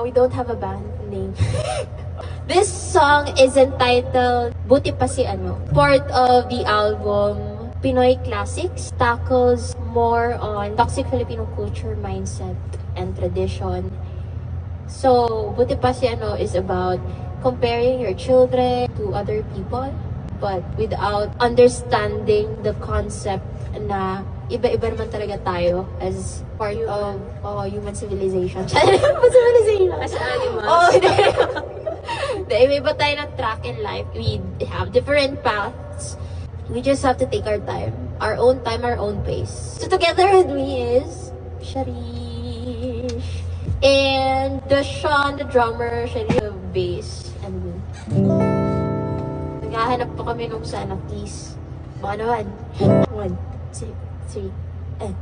We don't have a band name. This song is entitled Buti Pa Si Ano. Part of the album Pinoy Classics, tackles more on toxic Filipino culture, mindset, and tradition. So, Buti Pa Si Ano is about comparing your children to other people, but without understanding the concept na iba-iba naman talaga tayo as part of human civilization. Civilization! As animals. Oh, iba tayo ng track in life. We have different paths. We just have to take our time. Our own time, our own pace. So together with me is Sharish. And Sean, the drummer, Sharish, the bass. And naghahanap pa kami nung sana, please. Baka naman. 1, 2, 3, and